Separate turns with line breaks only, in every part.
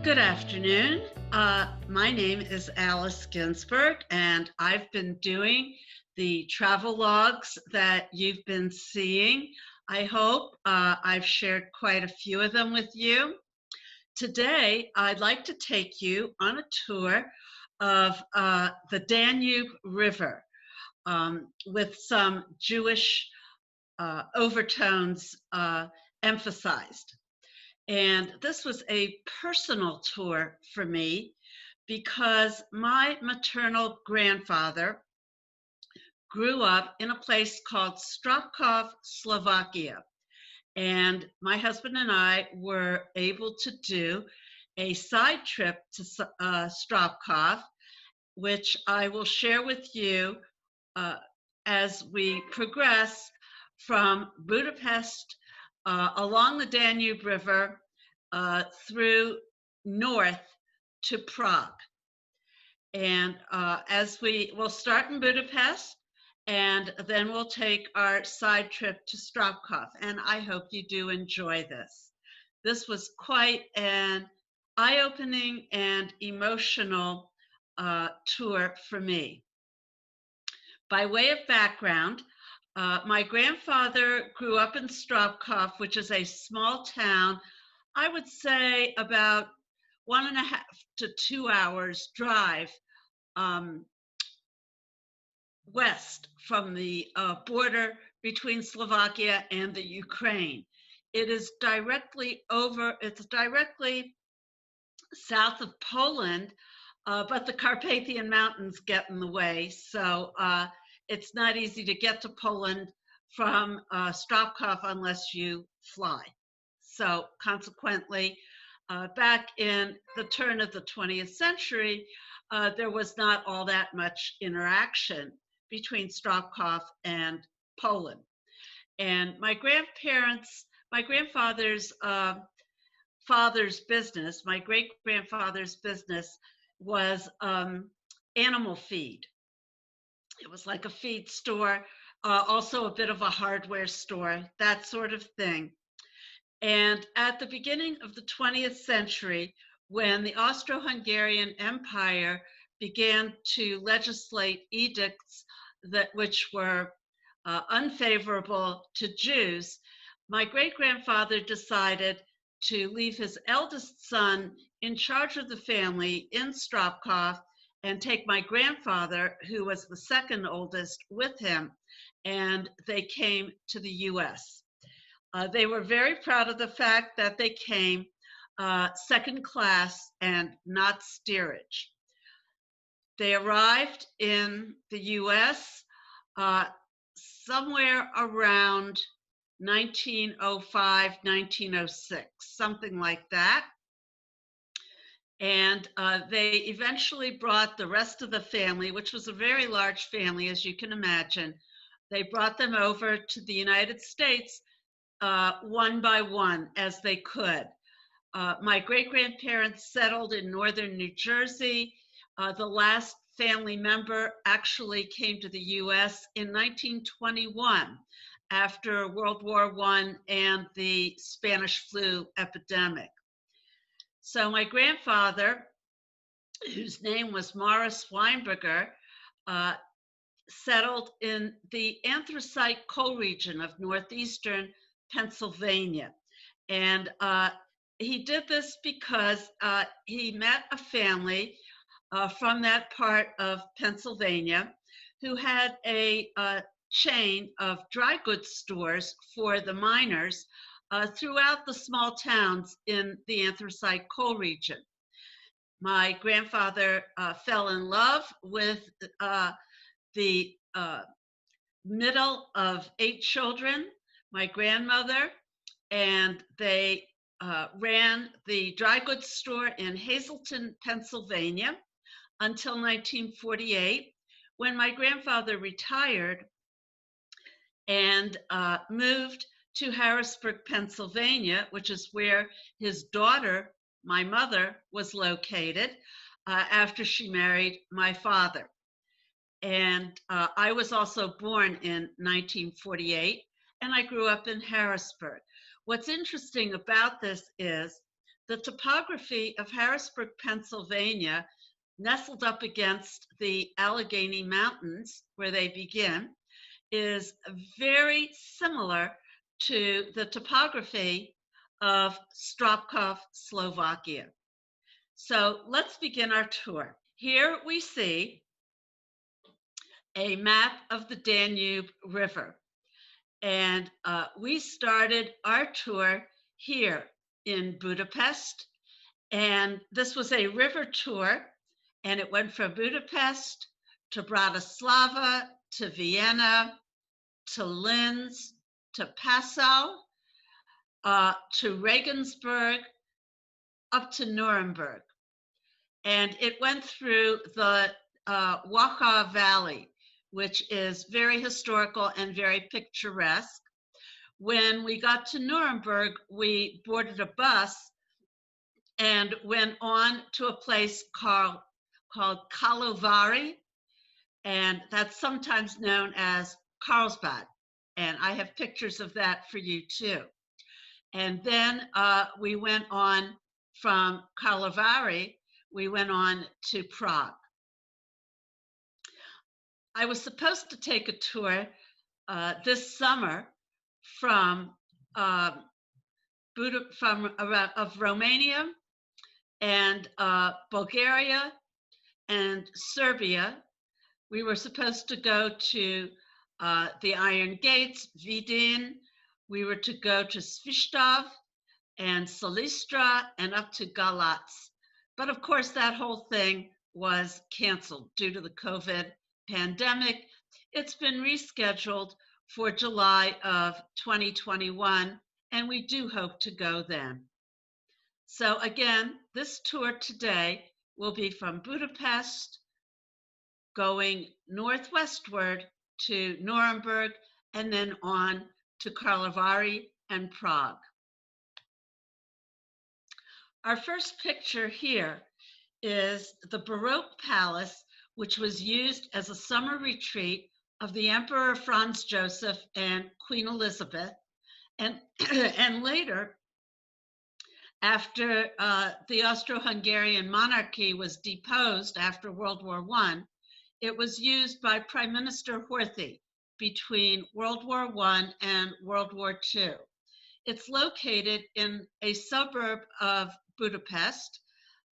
Good afternoon. My name is Alice Ginsberg, and I've been doing the travel logs that you've been seeing. I hope I've shared quite a few of them with you. Today, I'd like to take you on a tour of the Danube River with some Jewish overtones emphasized. And this was a personal tour for me because my maternal grandfather grew up in a place called Stropkov, Slovakia. And my husband and I were able to do a side trip to Stropkov, which I will share with you as we progress from Budapest along the Danube River through north to Prague. And as we'll start in Budapest, and then we'll take our side trip to Stropkov. And I hope you do enjoy this. This was quite an eye-opening and emotional tour for me. By way of background, my grandfather grew up in Stropkov, which is a small town, I would say about 1.5 to 2 hours drive west from the border between Slovakia and the Ukraine. It's directly south of Poland, but the Carpathian Mountains get in the way. So it's not easy to get to Poland from Stropkov unless you fly. So consequently, back in the turn of the 20th century, there was not all that much interaction between Stropkov and Poland. And my grandfather's father's business, my great-grandfather's business was animal feed. It was like a feed store, also a bit of a hardware store, that sort of thing. And at the beginning of the 20th century, when the Austro-Hungarian Empire began to legislate edicts which were unfavorable to Jews, my great-grandfather decided to leave his eldest son in charge of the family in Stropkov and take my grandfather, who was the second oldest, with him, and they came to the U.S. They were very proud of the fact that they came second class and not steerage. They arrived in the U.S. Somewhere around 1905, 1906, something like that. And they eventually brought the rest of the family, which was a very large family, as you can imagine. They brought them over to the United States one by one as they could. My great-grandparents settled in northern New Jersey. The last family member actually came to the U.S. in 1921 after World War I and the Spanish flu epidemic. So my grandfather, whose name was Morris Weinberger, settled in the anthracite coal region of northeastern Pennsylvania. And he did this because he met a family from that part of Pennsylvania who had a chain of dry goods stores for the miners throughout the small towns in the anthracite coal region. My grandfather fell in love with the middle of 8 children, my grandmother, and they ran the dry goods store in Hazleton, Pennsylvania until 1948, when my grandfather retired and moved to Harrisburg, Pennsylvania, which is where his daughter, my mother, was located after she married my father. And I was also born in 1948, and I grew up in Harrisburg. What's interesting about this is The topography of Harrisburg, Pennsylvania, nestled up against the Allegheny Mountains, where they begin, is very similar to the topography of Stropkov, Slovakia. So let's begin our tour. Here we see a map of the Danube River. And we started our tour here in Budapest. And this was a river tour, and it went from Budapest to Bratislava, to Vienna, to Linz, to Passau, to Regensburg, up to Nuremberg. And it went through the Wachau Valley, which is very historical and very picturesque. When we got to Nuremberg, we boarded a bus and went on to a place called Karlovy, and that's sometimes known as Carlsbad. And I have pictures of that for you too. And then we went on from Karlovy, we went on to Prague. I was supposed to take a tour this summer from Romania and Bulgaria and Serbia. We were supposed to go to the Iron Gates, Vidin. We were to go to Svistov and Silistra and up to Galatz. But of course, that whole thing was canceled due to the COVID pandemic. It's been rescheduled for July of 2021, and we do hope to go then. So again, this tour today will be from Budapest, going northwestward to Nuremberg, and then on to Karlovy and Prague. Our first picture here is the Baroque palace, which was used as a summer retreat of the Emperor Franz Joseph and Queen Elizabeth. And, and later, after the Austro-Hungarian monarchy was deposed after World War I, it was used by Prime Minister Horthy between World War I and World War II. It's located in a suburb of Budapest.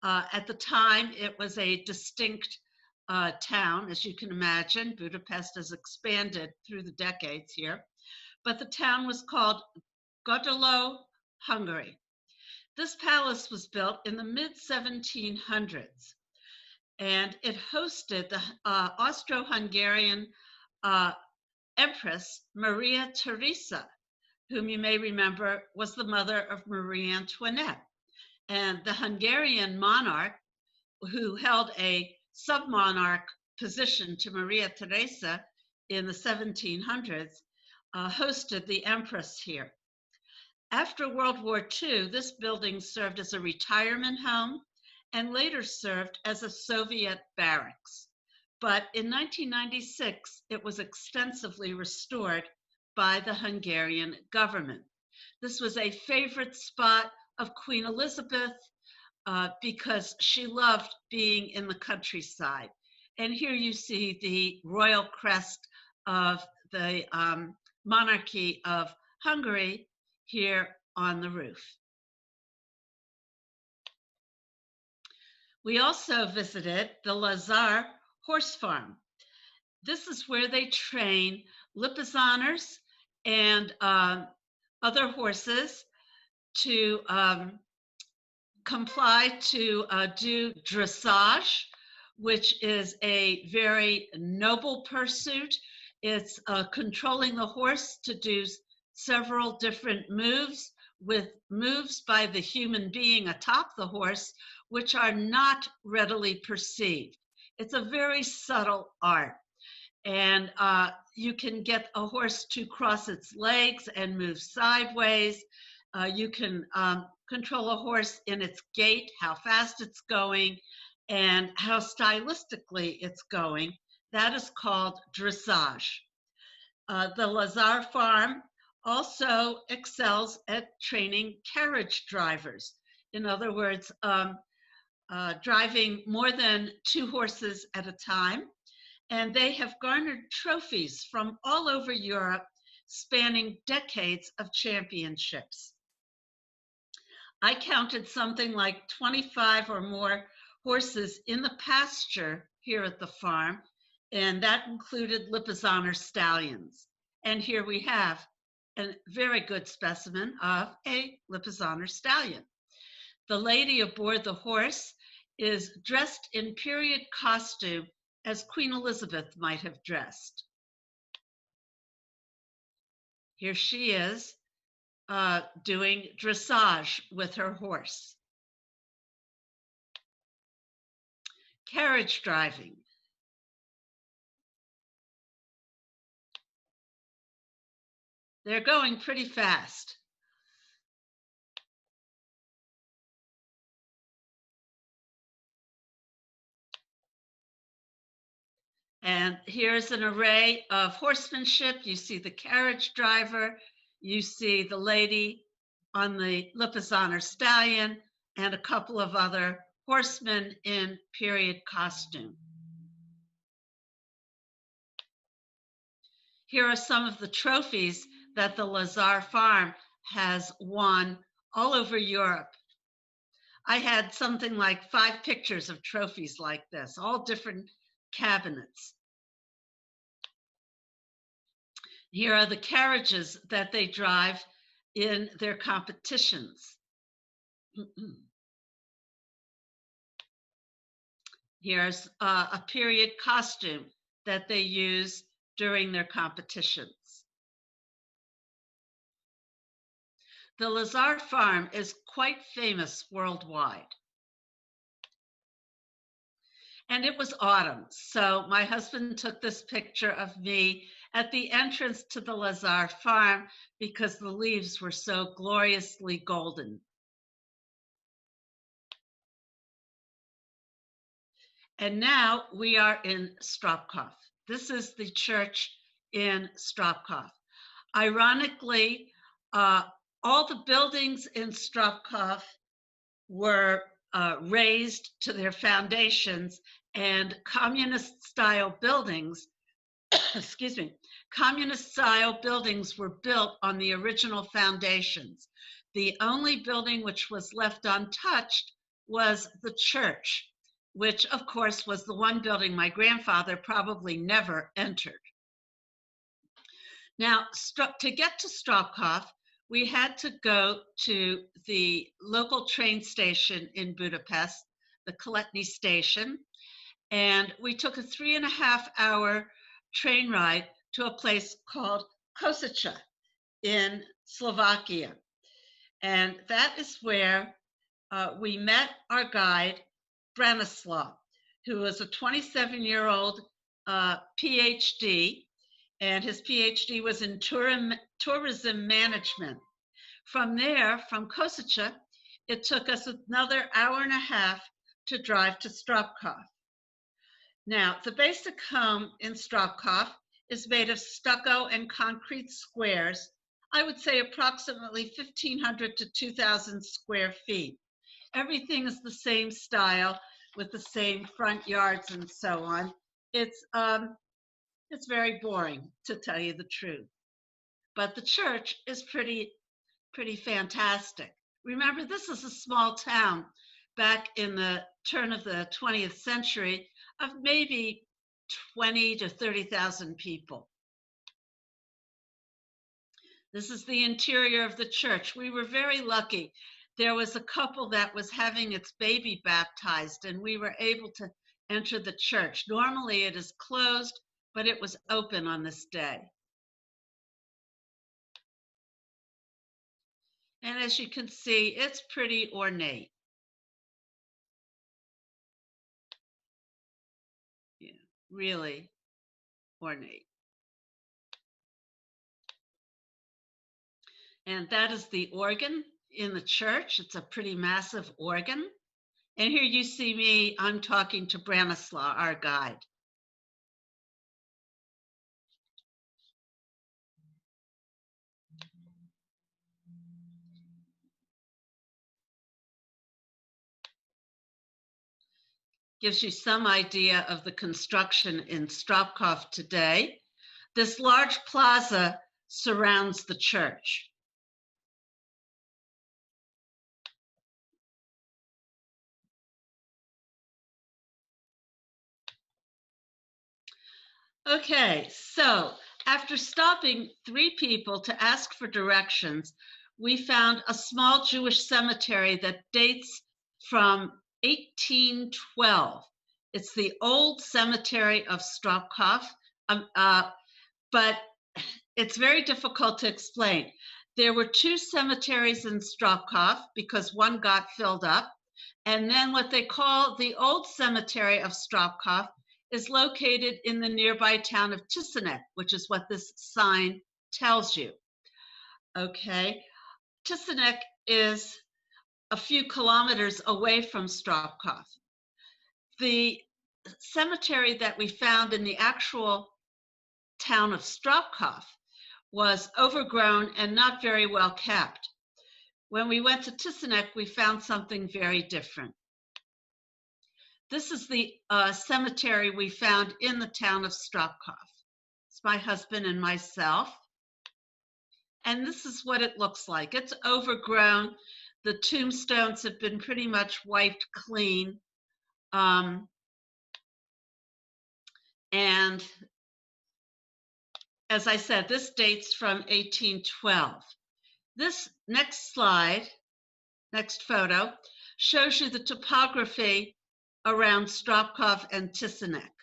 At the time, it was a distinct town, as you can imagine. Budapest has expanded through the decades here. But the town was called Gödöllő, Hungary. This palace was built in the mid-1700s, and it hosted the Austro-Hungarian Empress Maria Theresa, whom you may remember was the mother of Marie Antoinette. And the Hungarian monarch, who held a sub-monarch position to Maria Theresa in the 1700s, hosted the Empress here. After World War II, this building served as a retirement home and later served as a Soviet barracks. But in 1996, it was extensively restored by the Hungarian government. This was a favorite spot of Queen Elizabeth because she loved being in the countryside. And here you see the royal crest of the monarchy of Hungary here on the roof. We also visited the Lazar horse farm. This is where they train Lipizaners and other horses to comply to do dressage, which is a very noble pursuit. It's controlling the horse to do several different moves, with moves by the human being atop the horse, which are not readily perceived. It's a very subtle art. And you can get a horse to cross its legs and move sideways. You can control a horse in its gait, how fast it's going, and how stylistically it's going. That is called dressage. The Lazar farm also excels at training carriage drivers. In other words, driving more than 2 horses at a time. And they have garnered trophies from all over Europe, spanning decades of championships. I counted something like 25 or more horses in the pasture here at the farm, and that included Lipizzaner stallions. And here we have a very good specimen of a Lipizzaner stallion. The lady aboard the horse is dressed in period costume as Queen Elizabeth might have dressed. Here she is doing dressage with her horse. Carriage driving. They're going pretty fast. And here's an array of horsemanship. You see the carriage driver, you see the lady on the Lipizzaner stallion, and a couple of other horsemen in period costume. Here are some of the trophies that the Lazar farm has won all over Europe. I had something like 5 pictures of trophies like this, all different cabinets. Here are the carriages that they drive in their competitions. Here's a period costume that they use during their competitions. The Lazar farm is quite famous worldwide. And it was autumn, so my husband took this picture of me at the entrance to the Lazar farm because the leaves were so gloriously golden. And now we are in Stropkov. This is the church in Stropkov. Ironically, all the buildings in Stropkov were razed to their foundations, and communist-style buildings, excuse me, communist-style buildings were built on the original foundations. The only building which was left untouched was the church, which of course was the one building my grandfather probably never entered. Now, to get to Stropkov, we had to go to the local train station in Budapest, the Koletny station, and we took a 3.5-hour train ride to a place called Košice in Slovakia. And that is where we met our guide, Branislav, who was a 27-year-old PhD, and his PhD was in tourism management. From there, from Košice, it took us another 1.5 hours to drive to Stropkov. Now, the basic home in Stropkov is made of stucco and concrete squares. I would say approximately 1,500 to 2,000 square feet. Everything is the same style with the same front yards and so on. It's very boring, to tell you the truth. But the church is pretty fantastic. Remember, this is a small town back in the turn of the 20th century of maybe 20 to 30,000 people. This is the interior of the church. We were very lucky. There was a couple that was having its baby baptized, and we were able to enter the church. Normally it is closed, but it was open on this day. And as you can see, it's pretty ornate. Yeah, really ornate. And that is the organ in the church. It's a pretty massive organ. And here you see me, I'm talking to Branislav, our guide. Gives you some idea of the construction in Stropkov today. This large plaza surrounds the church. Okay, so after stopping 3 people to ask for directions, we found a small Jewish cemetery that dates from 1812. It's the old cemetery of Stropkov, but it's very difficult to explain. There were 2 cemeteries in Stropkov because one got filled up, and then what they call the old cemetery of Stropkov is located in the nearby town of Tissinek, which is what this sign tells you. Okay, Tissinek is a few kilometers away from Stropkov. The cemetery that we found in the actual town of Stropkov was overgrown and not very well kept. When we went to Tissinek, we found something very different. This is the cemetery we found in the town of Stropkov. It's my husband and myself. And this is what it looks like. It's overgrown. The tombstones have been pretty much wiped clean. And as I said, this dates from 1812. This next slide, next photo, shows you the topography around Stropkov and Tissinek.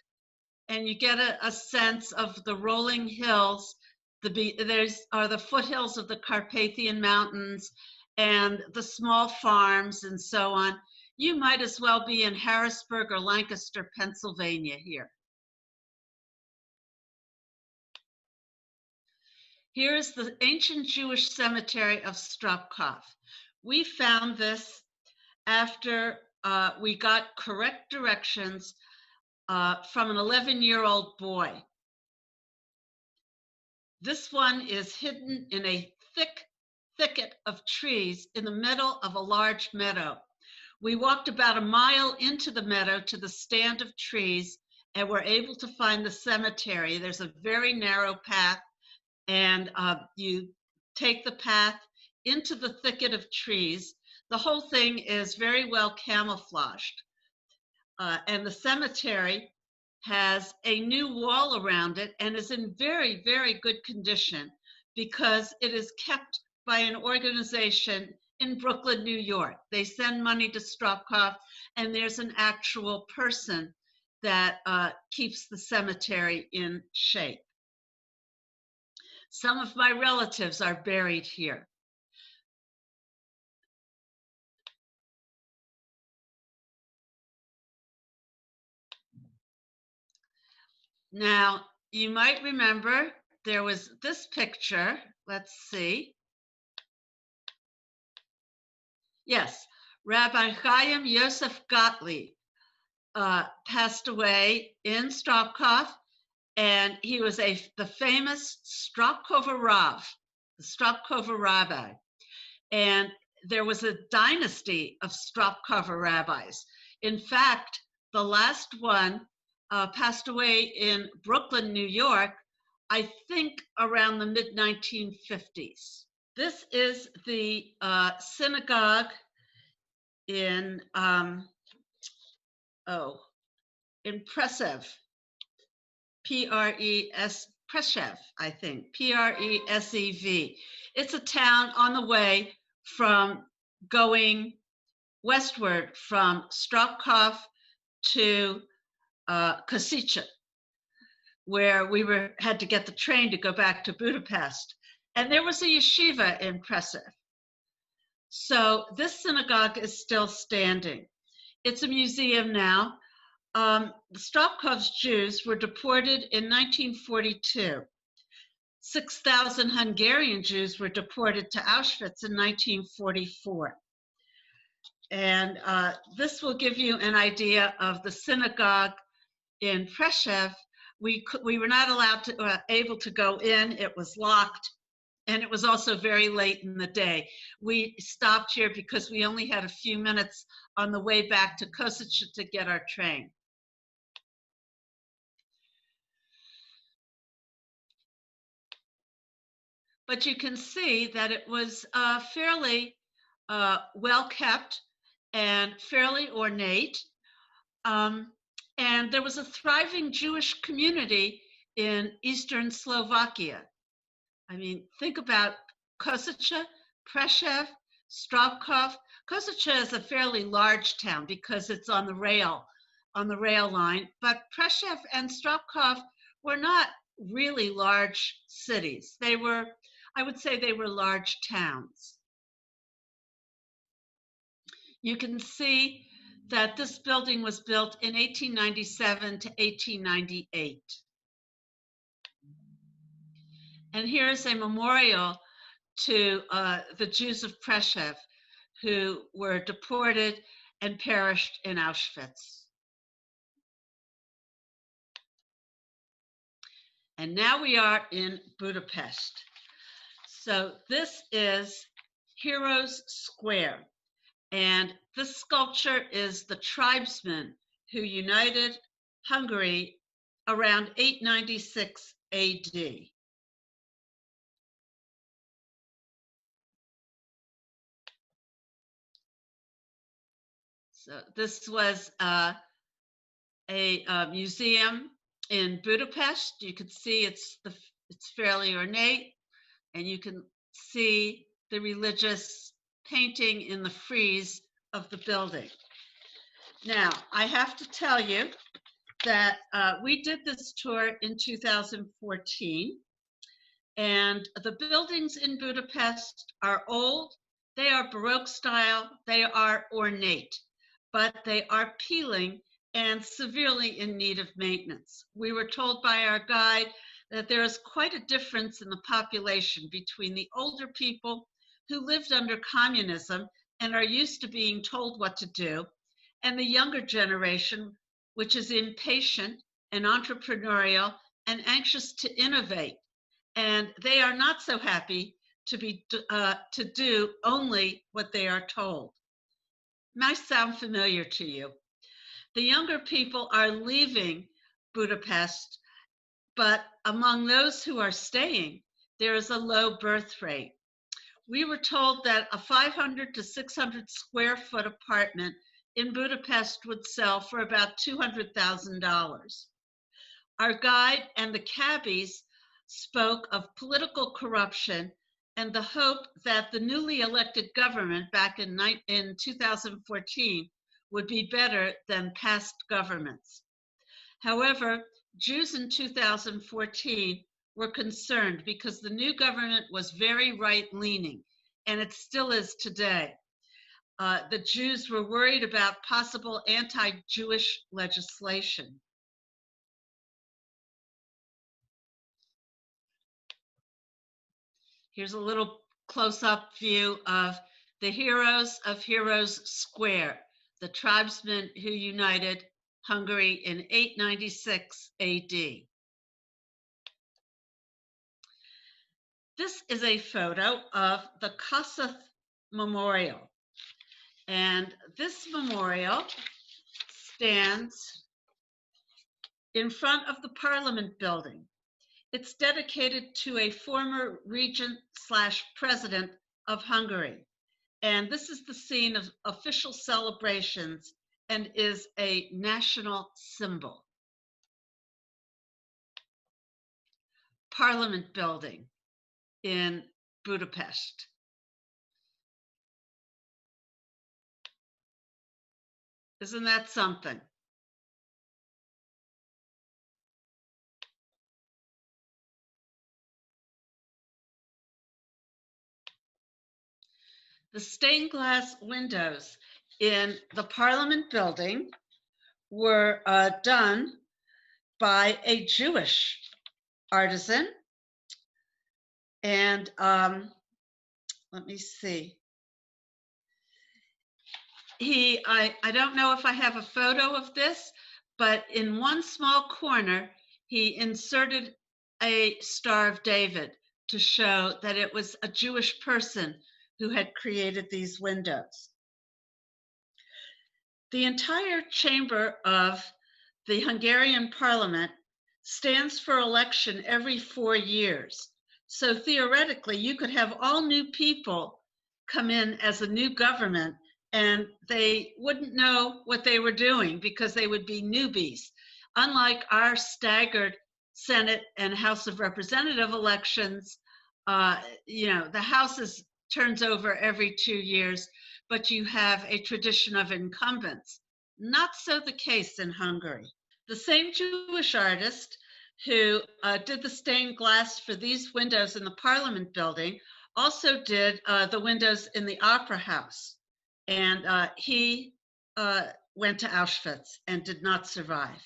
And you get a sense of the rolling hills. There's are the foothills of the Carpathian Mountains and the small farms and so on. You might as well be in Harrisburg or Lancaster, Pennsylvania here. Here is the ancient Jewish cemetery of Stropkov. We found this after we got correct directions from an 11-year-old boy. This one is hidden in a thick thicket of trees in the middle of a large meadow. We walked about a mile into the meadow to the stand of trees and were able to find the cemetery. There's a very narrow path, and you take the path into the thicket of trees. The whole thing is very well camouflaged. And the cemetery has a new wall around it and is in very, very good condition because it is kept by an organization in Brooklyn, New York. They send money to Stropkov, and there's an actual person that keeps the cemetery in shape. Some of my relatives are buried here. Now, you might remember there was this picture. Let's see. Yes, Rabbi Chaim Yosef Gottlieb passed away in Stropkov, and he was the famous Stropkover Rav, the Stropkover rabbi. And there was a dynasty of Stropkover rabbis. In fact, the last one passed away in Brooklyn, New York, I think around the mid-1950s. This is the synagogue in Presev, Preshev, I think, Presev. It's a town on the way from going westward from Stropkov to Kosice, where we had to get the train to go back to Budapest. And there was a yeshiva in Presev. So this synagogue is still standing. It's a museum now. The Stropkov's Jews were deported in 1942. 6,000 Hungarian Jews were deported to Auschwitz in 1944. And this will give you an idea of the synagogue in Preshev. We were not able to go in. It was locked. And it was also very late in the day. We stopped here because we only had a few minutes on the way back to Košice to get our train. But you can see that it was fairly well kept and fairly ornate. And there was a thriving Jewish community in Eastern Slovakia. I mean, think about Košice, Prešov, Stropkov. Košice is a fairly large town because it's on the rail line, but Prešov and Stropkov were not really large cities. They were, I would say they were large towns. You can see that this building was built in 1897 to 1898. And here's a memorial to the Jews of Prešov who were deported and perished in Auschwitz. And now we are in Budapest. So this is Heroes Square. And this sculpture is the tribesmen who united Hungary around 896 AD. So this was a museum in Budapest. You can see it's fairly ornate, and you can see the religious painting in the frieze of the building. Now, I have to tell you that we did this tour in 2014, and the buildings in Budapest are old, they are Baroque style, they are ornate, but they are peeling and severely in need of maintenance. We were told by our guide that there is quite a difference in the population between the older people who lived under communism and are used to being told what to do, and the younger generation, which is impatient and entrepreneurial and anxious to innovate. And they are not so happy to do only what they are told. Might sound familiar to you. The younger people are leaving Budapest, but among those who are staying, there is a low birth rate. We were told that a 500 to 600 square foot apartment in Budapest would sell for about $200,000. Our guide and the cabbies spoke of political corruption and the hope that the newly elected government back in 2014 would be better than past governments. However, Jews in 2014 were concerned because the new government was very right-leaning, and it still is today. The Jews were worried about possible anti-Jewish legislation. Here's a little close-up view of the heroes of Heroes Square, the tribesmen who united Hungary in 896 AD. This is a photo of the Kossuth Memorial. And this memorial stands in front of the Parliament building. It's dedicated to a former regent/president of Hungary. And this is the scene of official celebrations and is a national symbol. Parliament building in Budapest. Isn't that something? The stained glass windows in the Parliament building were done by a Jewish artisan. And let me see. I don't know if I have a photo of this, but in one small corner, he inserted a Star of David, to show that it was a Jewish person who had created these windows. The entire chamber of the Hungarian parliament stands for election every 4 years. So theoretically, you could have all new people come in as a new government and they wouldn't know what they were doing because they would be newbies. Unlike our staggered Senate and House of Representative elections, the House turns over every 2 years, but you have a tradition of incumbents. Not so the case in Hungary. The same Jewish artist who did the stained glass for these windows in the Parliament building also did the windows in the Opera House. And he went to Auschwitz and did not survive.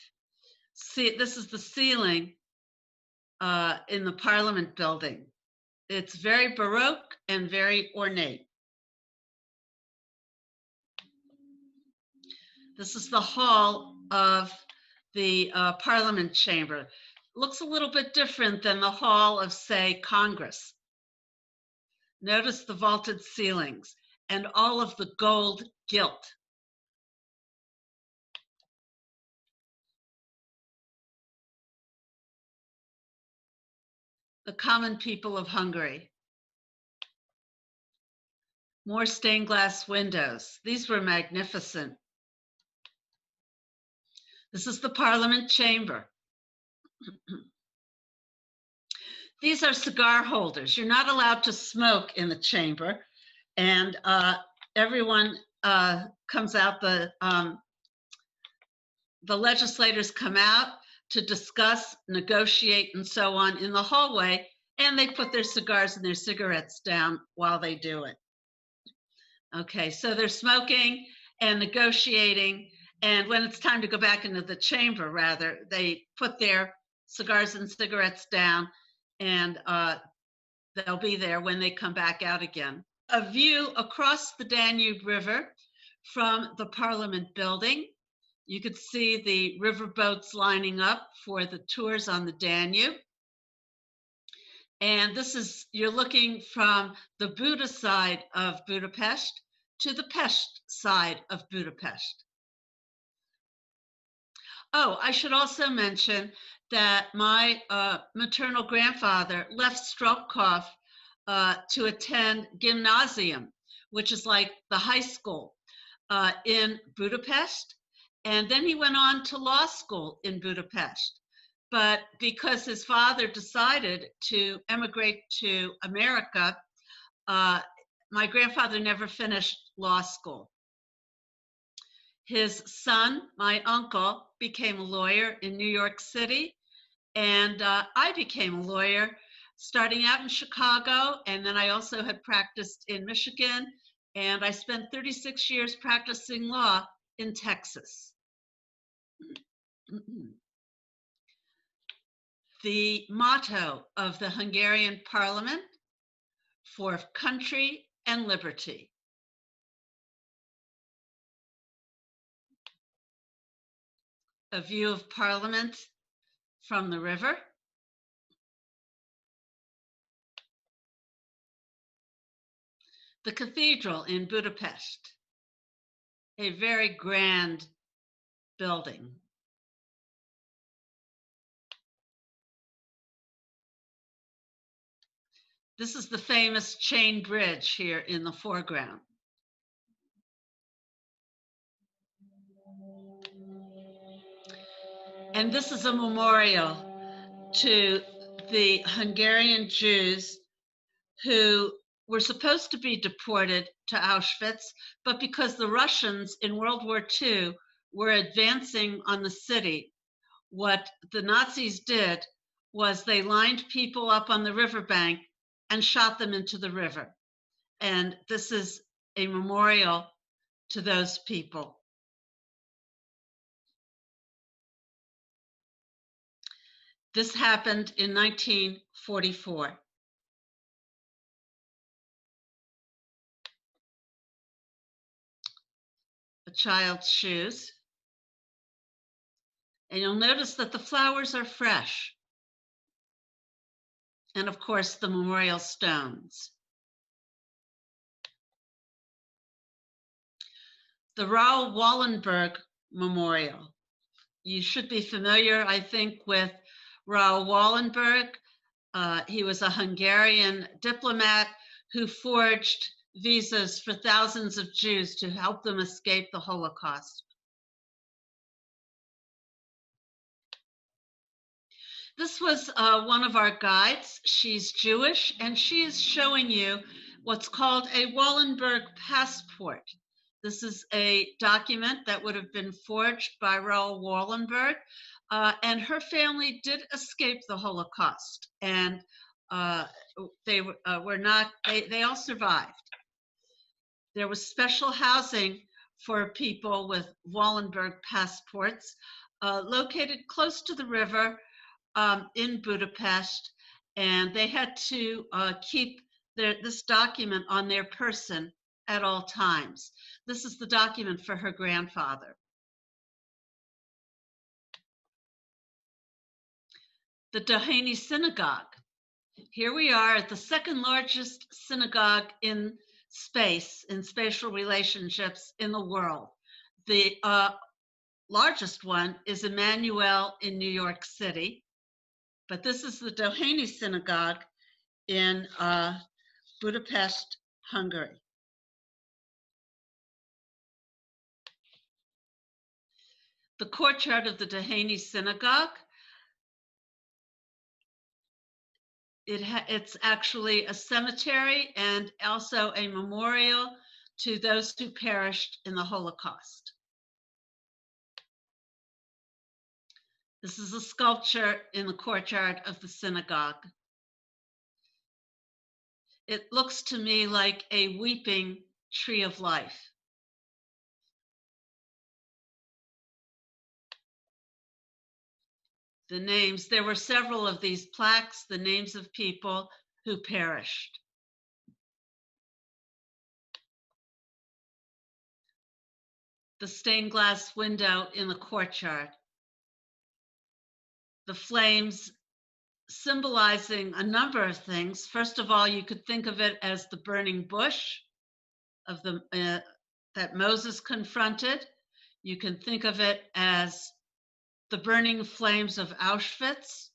See, this is the ceiling in the Parliament building. It's very Baroque and very ornate. This is the hall of the Parliament chamber. Looks a little bit different than the hall of, say, Congress. Notice the vaulted ceilings and all of the gold gilt. The common people of Hungary. More stained glass windows. These were magnificent. This is the Parliament chamber. These are cigar holders. You're not allowed to smoke in the chamber, and everyone comes out. The legislators come out to discuss, negotiate, and so on in the hallway, and they put their cigars and their cigarettes down while they do it. Okay, so they're smoking and negotiating, and when it's time to go back into the chamber, rather, they put their cigars and cigarettes down, and they'll be there when they come back out again. A view across the Danube River from the Parliament building. You could see the river boats lining up for the tours on the Danube. And this is, you're looking from the Buda side of Budapest to the Pest side of Budapest. Oh, I should also mention that my maternal grandfather left Stropkov to attend gymnasium, which is like the high school in Budapest. And then he went on to law school in Budapest. But because his father decided to emigrate to America, my grandfather never finished law school. His son, my uncle, became a lawyer in New York City, and I became a lawyer starting out in Chicago, and then I also had practiced in Michigan, and I spent 36 years practicing law in Texas. The motto of the Hungarian Parliament: for country and liberty. A view of Parliament from the river. The cathedral in Budapest, a very grand building. This is the famous chain bridge here in the foreground. And this is a memorial to the Hungarian Jews who were supposed to be deported to Auschwitz, but because the Russians in World War II were advancing on the city, what the Nazis did was they lined people up on the riverbank and shot them into the river. And this is a memorial to those people. This happened in 1944. A child's shoes. And you'll notice that the flowers are fresh. and of course the memorial stones. The Raoul Wallenberg Memorial. You should be familiar, I think, with Raoul Wallenberg. He was a Hungarian diplomat who forged visas for thousands of Jews to help them escape the Holocaust. This was one of our guides. She's Jewish, and she is showing you what's called a Wallenberg passport. This is a document that would have been forged by Raoul Wallenberg, and her family did escape the Holocaust, and they were not. They all survived. There was special housing for people with Wallenberg passports, located close to the river in Budapest, and they had to keep this document on their person at all times. This is the document for her grandfather. The Doheny Synagogue. Here we are at the second largest synagogue in space, in spatial relationships in the world. The largest one is Emmanuel in New York City, but this is the Doheny Synagogue in Budapest, Hungary. The courtyard of the Doheny Synagogue, it's actually a cemetery and also a memorial to those who perished in the Holocaust. This is a sculpture in the courtyard of the synagogue. It looks to me like a weeping tree of life. The names, there were several of these plaques, the names of people who perished. The stained glass window in the courtyard. The flames symbolizing a number of things. First of all, you could think of it as the burning bush of that Moses confronted. You can think of it as the burning flames of Auschwitz,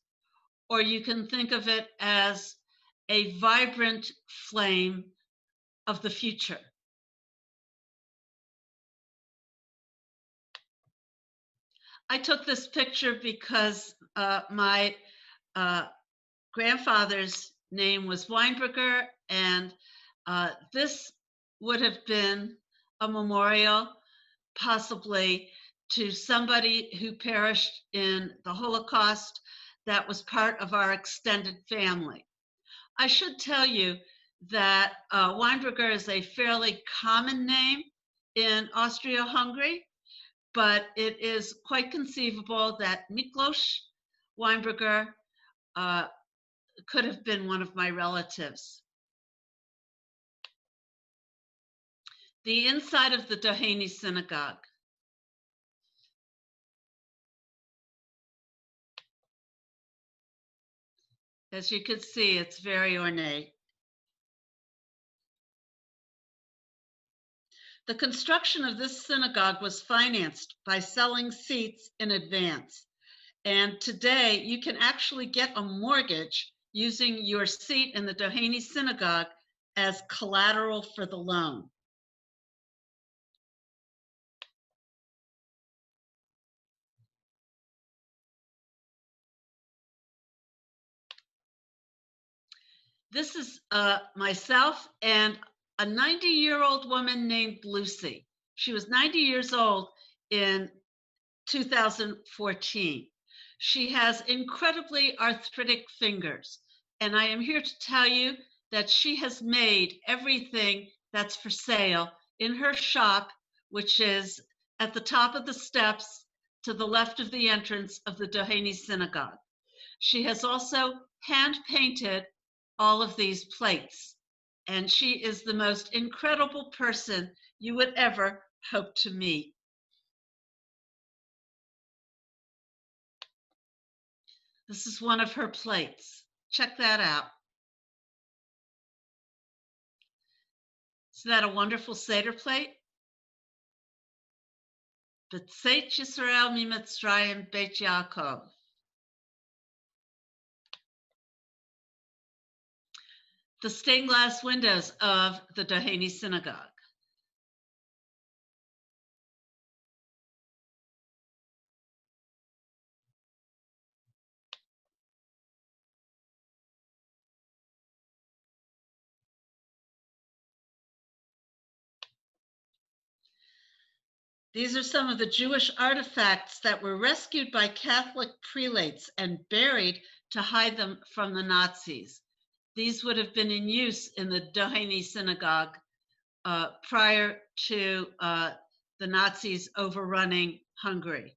or you can think of it as a vibrant flame of the future. I took this picture because my grandfather's name was Weinberger, and this would have been a memorial possibly to somebody who perished in the Holocaust that was part of our extended family. I should tell you that Weinberger is a fairly common name in Austria-Hungary, but it is quite conceivable that Miklos Weinberger could have been one of my relatives. The inside of the Doheny Synagogue. As you can see, it's very ornate. The construction of this synagogue was financed by selling seats in advance. And today you can actually get a mortgage using your seat in the Doheny Synagogue as collateral for the loan. This is myself and a 90-year-old woman named Lucy. She was 90 years old in 2014. She has incredibly arthritic fingers, and I am here to tell you that she has made everything that's for sale in her shop, which is at the top of the steps to the left of the entrance of the Doheny Synagogue. She has also hand-painted all of these plates, and she is the most incredible person you would ever hope to meet. This is one of her plates. Check that out. Isn't that a wonderful Seder plate? B'tzeit Yisrael miMitzrayim Beit Yaakov. The stained glass windows of the Doheny Synagogue. These are some of the Jewish artifacts that were rescued by Catholic prelates and buried to hide them from the Nazis. These would have been in use in the Doheny Synagogue prior to the Nazis overrunning Hungary.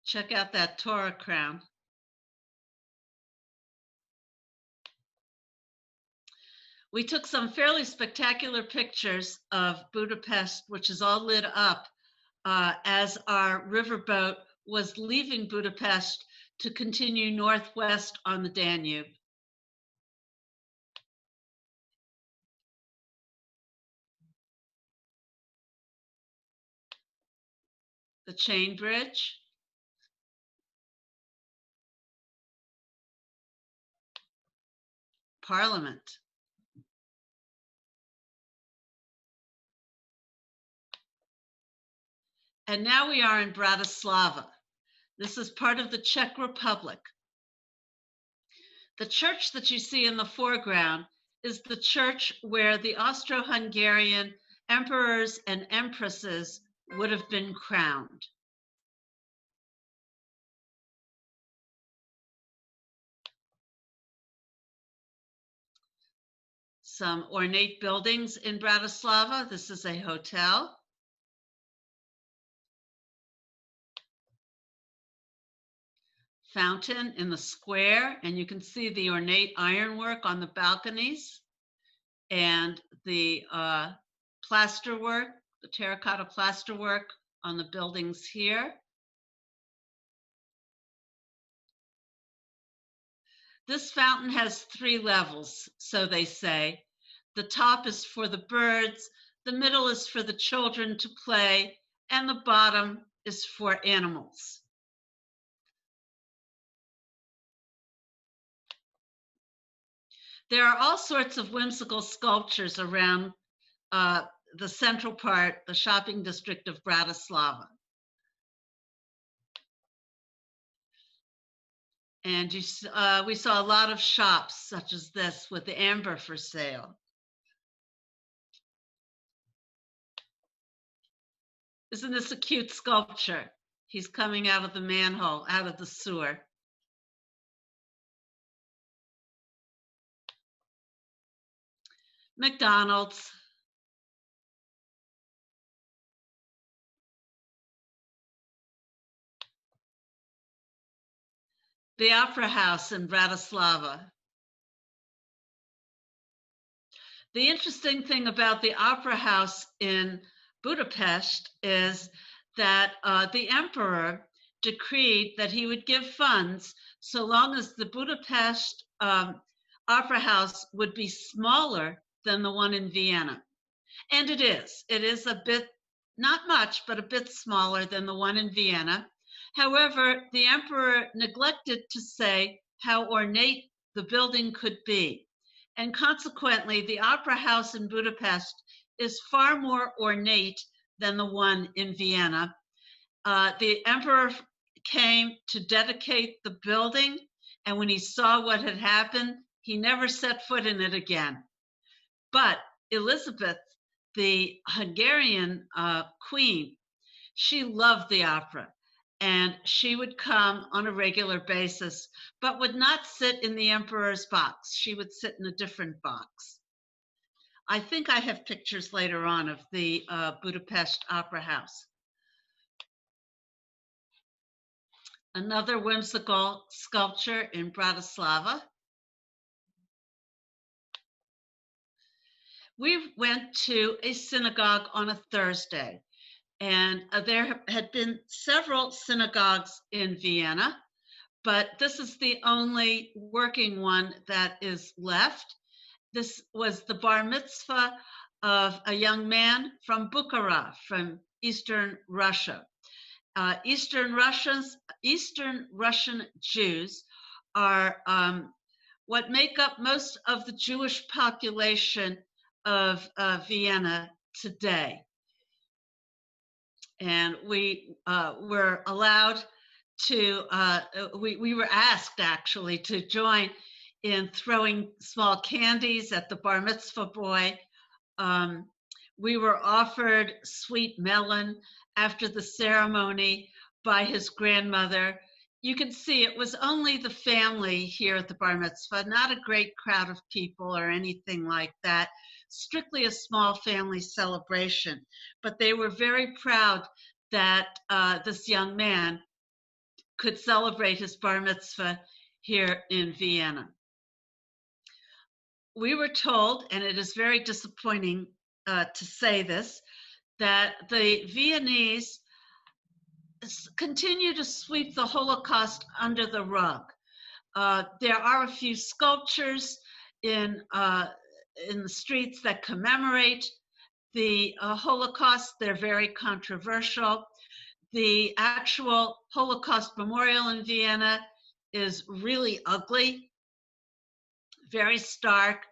Check out that Torah crown. We took some fairly spectacular pictures of Budapest, which is all lit up as our riverboat was leaving Budapest to continue northwest on the Danube. The chain bridge. Parliament. And now we are in Bratislava. This is part of the Czech Republic. The church that you see in the foreground is the church where the Austro-Hungarian emperors and empresses would have been crowned. Some ornate buildings in Bratislava. This is a hotel. Fountain in the square, and you can see the ornate ironwork on the balconies and the plasterwork, the terracotta plasterwork on the buildings here. This fountain has 3 levels, so they say. The top is for the birds, the middle is for the children to play, and the bottom is for animals. There are all sorts of whimsical sculptures around the central part, the shopping district of Bratislava. And we saw a lot of shops such as this with the amber for sale. Isn't this a cute sculpture? He's coming out of the manhole, out of the sewer. McDonald's. The Opera House in Bratislava. The interesting thing about the Opera House in Budapest is that the emperor decreed that he would give funds so long as the Budapest Opera House would be smaller than the one in Vienna. And it is. It is a bit, not much, but a bit smaller than the one in Vienna. However, the emperor neglected to say how ornate the building could be. And consequently, the Opera House in Budapest is far more ornate than the one in Vienna. The emperor came to dedicate the building, and when he saw what had happened, he never set foot in it again. But Elizabeth, the Hungarian queen, she loved the opera, and she would come on a regular basis, but would not sit in the emperor's box. She would sit in a different box. I think I have pictures later on of the Budapest Opera House. Another whimsical sculpture in Bratislava. We went to a synagogue on a Thursday, and there had been several synagogues in Vienna, but this is the only working one that is left. This was the bar mitzvah of a young man from Bukhara, from Eastern Russia. Eastern Russian Jews are what make up most of the Jewish population of Vienna today. And we were allowed to, we were asked actually to join in throwing small candies at the bar mitzvah boy. We were offered sweet melon after the ceremony by his grandmother. You can see it was only the family here at the bar mitzvah, not a great crowd of people or anything like that, strictly a small family celebration. But they were very proud that this young man could celebrate his bar mitzvah here in Vienna. We were told, and it is very disappointing to say this, that the Viennese continue to sweep the Holocaust under the rug. There are a few sculptures in the streets that commemorate the Holocaust. They're very controversial. The actual Holocaust memorial in Vienna is really ugly, very stark.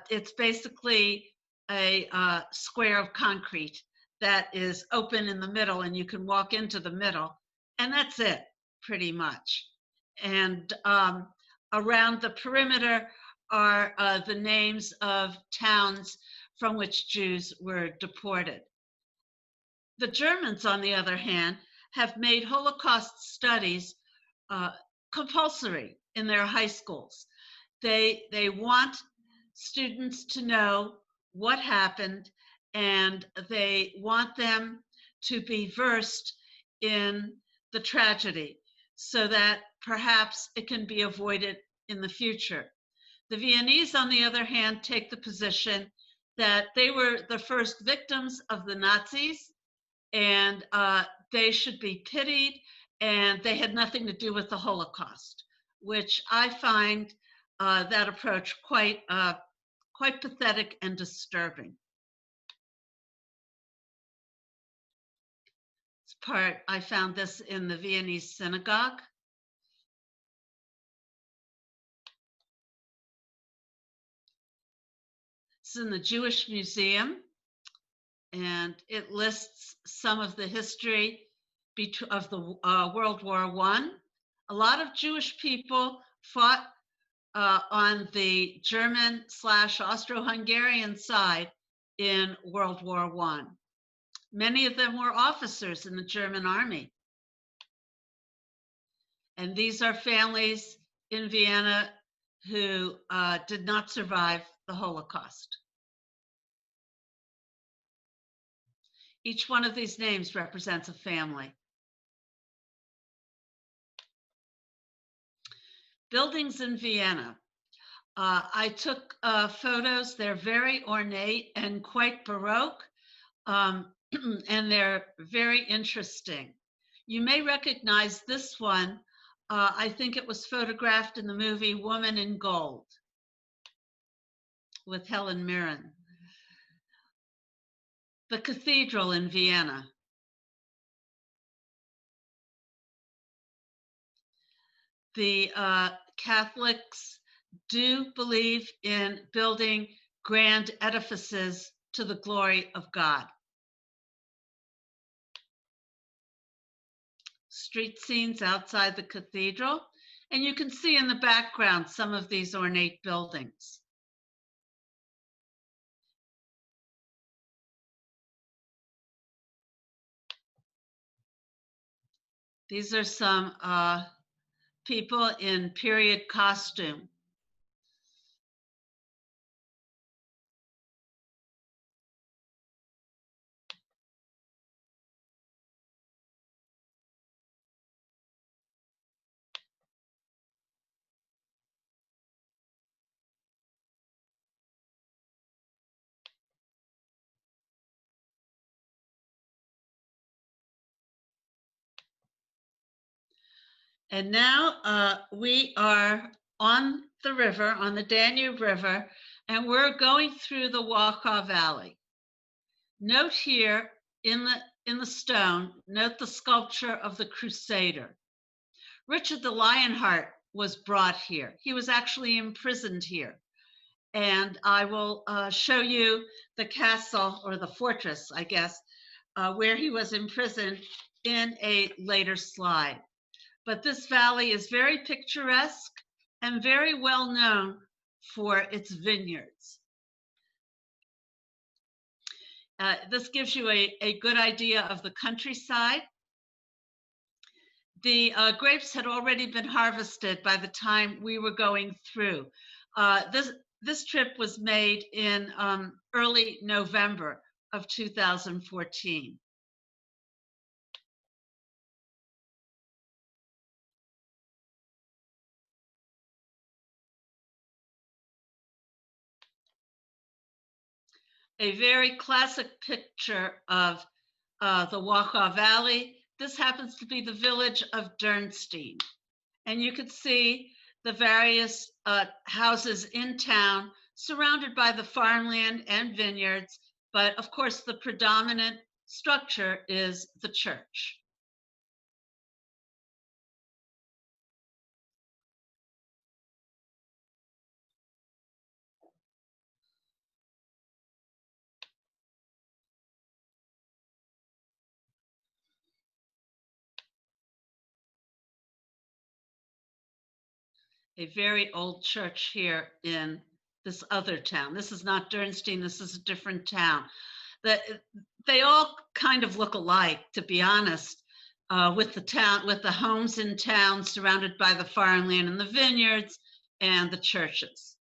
It's basically a square of concrete that is open in the middle, and you can walk into the middle, and that's it, pretty much. And around the perimeter are the names of towns from which Jews were deported. The Germans, on the other hand, have made Holocaust studies compulsory in their high schools. They want students to know what happened, and they want them to be versed in the tragedy so that perhaps it can be avoided in the future. The Viennese, on the other hand, take the position that they were the first victims of the Nazis, and they should be pitied, and they had nothing to do with the Holocaust, which I find that approach quite pathetic and disturbing. I found this in the Viennese synagogue. It's in the Jewish Museum, and it lists some of the history of the World War I. A lot of Jewish people fought on the German/Austro-Hungarian side in World War I. Many of them were officers in the German army. And these are families in Vienna who did not survive the Holocaust. Each one of these names represents a family. Buildings in Vienna. I took photos. They're very ornate and quite Baroque, and they're very interesting. You may recognize this one. I think it was photographed in the movie Woman in Gold with Helen Mirren. The cathedral in Vienna. The Catholics do believe in building grand edifices to the glory of God. Street scenes outside the cathedral, and you can see in the background some of these ornate buildings. These are some people in period costume. And now we are on the river, on the Danube River, and we're going through the Wachau Valley. Note here in the stone, note the sculpture of the Crusader. Richard the Lionheart was brought here. He was actually imprisoned here. And I will show you the castle, or the fortress, I guess, where he was imprisoned in a later slide. But this valley is very picturesque and very well known for its vineyards. This gives you a good idea of the countryside. The grapes had already been harvested by the time we were going through. This trip was made in early November of 2014. A very classic picture of the Wachau Valley. This happens to be the village of Dürnstein. And you could see the various houses in town surrounded by the farmland and vineyards. But of course, the predominant structure is the church. A very old church here in this other town. This is not Dürnstein, this is a different town. They all kind of look alike, to be honest, with the homes in town surrounded by the farmland and the vineyards and the churches.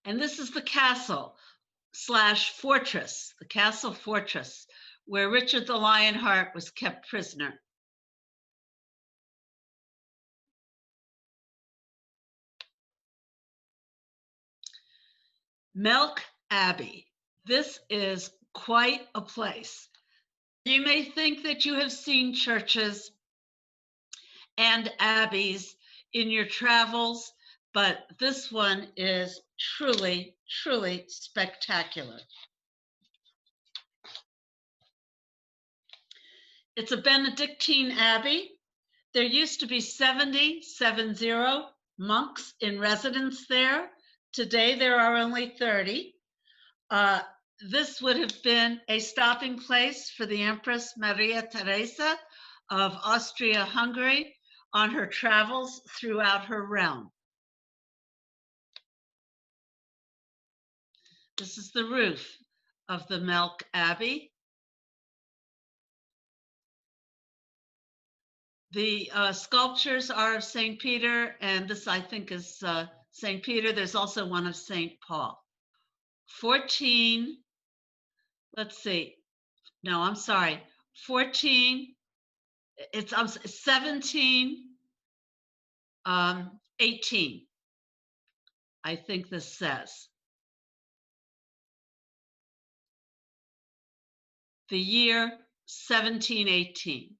And this is the castle / fortress, the castle fortress, where Richard the Lionheart was kept prisoner. Melk Abbey. This is quite a place. You may think that you have seen churches and abbeys in your travels, but this one is truly, truly spectacular. It's a Benedictine abbey. There used to be 70 monks in residence there. Today there are only 30. This would have been a stopping place for the Empress Maria Theresa of Austria-Hungary on her travels throughout her realm. This is the roof of the Melk Abbey. The sculptures are of St. Peter, and this, I think, is St. Peter. There's also one of St. Paul. 14, let's see. No, I'm sorry. 14, it's 17, 18, I think this says. The year 1718.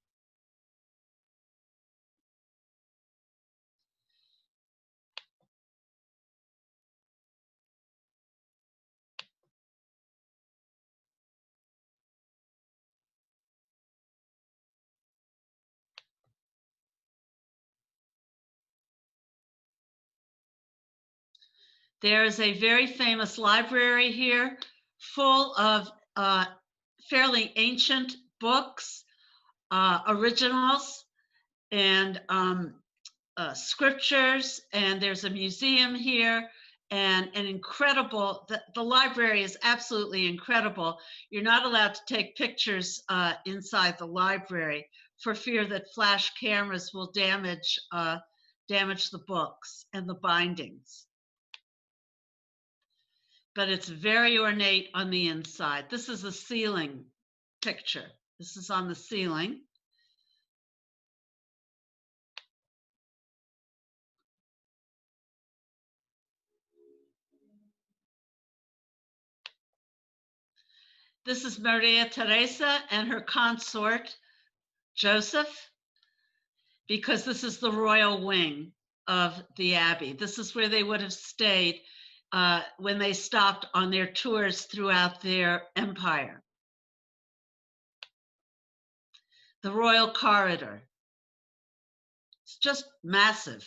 There is a very famous library here full of fairly ancient books, originals, and scriptures, and there's a museum here, and an incredible, the library is absolutely incredible. You're not allowed to take pictures inside the library for fear that flash cameras will damage the books and the bindings. But it's very ornate on the inside. This is a ceiling picture. This is on the ceiling. This is Maria Teresa and her consort, Joseph, because this is the royal wing of the Abbey. This is where they would have stayed when they stopped on their tours throughout their empire. The royal corridor. It's just massive.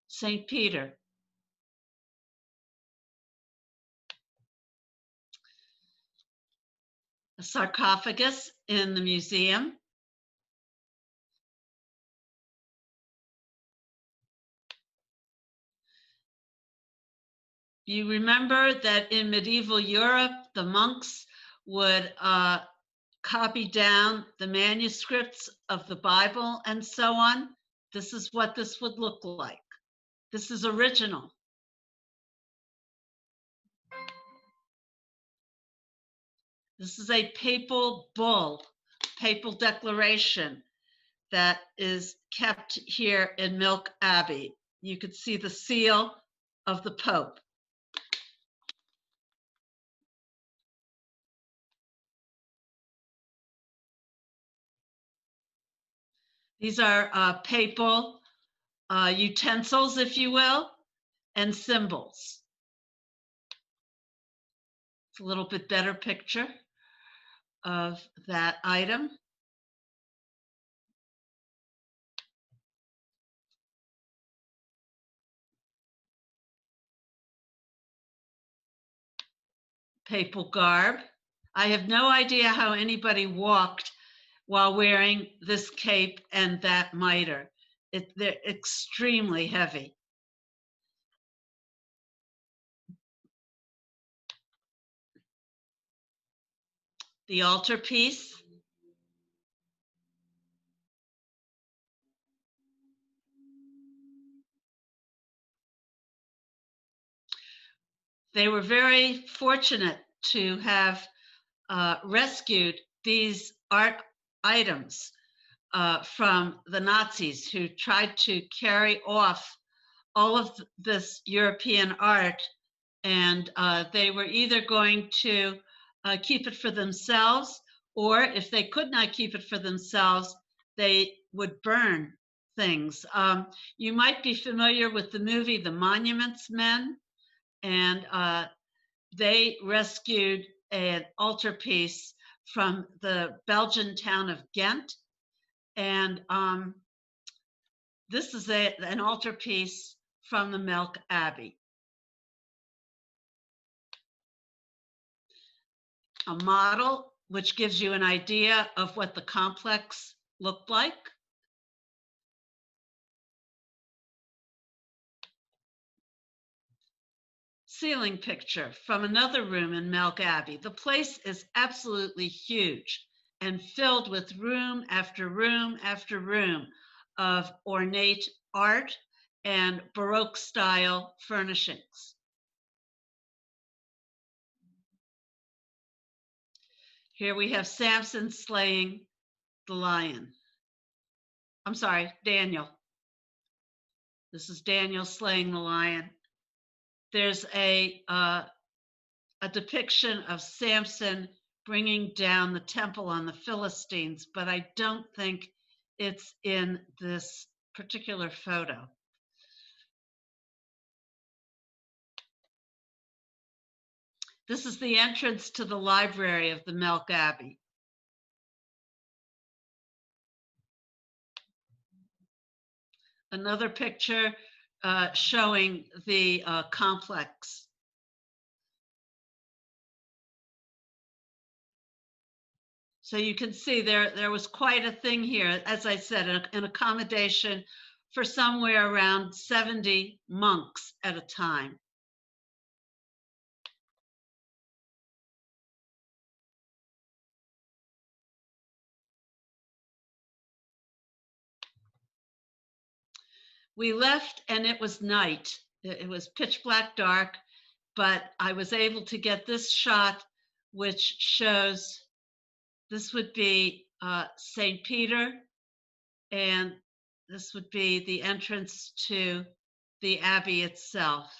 St. Peter. A sarcophagus in the museum. You remember that in medieval Europe, the monks would copy down the manuscripts of the Bible and so on. This is what this would look like. This is original. This is a papal bull, papal declaration that is kept here in Milk Abbey. You could see the seal of the Pope. These are papal utensils, if you will, and symbols. It's a little bit better picture of that item. Papal garb. I have no idea how anybody walked while wearing this cape and that mitre. They're extremely heavy. The altarpiece. They were very fortunate to have rescued these art items from the Nazis, who tried to carry off all of this European art, and they were either going to keep it for themselves, or if they could not keep it for themselves, they would burn things. You might be familiar with the movie The Monuments Men, and they rescued an altarpiece from the Belgian town of Ghent, and this is an altarpiece from the Milk Abbey. A model which gives you an idea of what the complex looked like. Ceiling picture from another room in Milk Abbey. The place is absolutely huge and filled with room after room after room of ornate art and Baroque style furnishings. Here we have Samson slaying the lion. I'm sorry, Daniel. This is Daniel slaying the lion. There's a depiction of Samson bringing down the temple on the Philistines, but I don't think it's in this particular photo. This is the entrance to the library of the Milk Abbey. Another picture showing the complex. So you can see there was quite a thing here. As I said, an accommodation for somewhere around 70 monks at a time. We left and it was night. It was pitch black dark, but I was able to get this shot, which shows this would be St. Peter, and This would be the entrance to the abbey itself.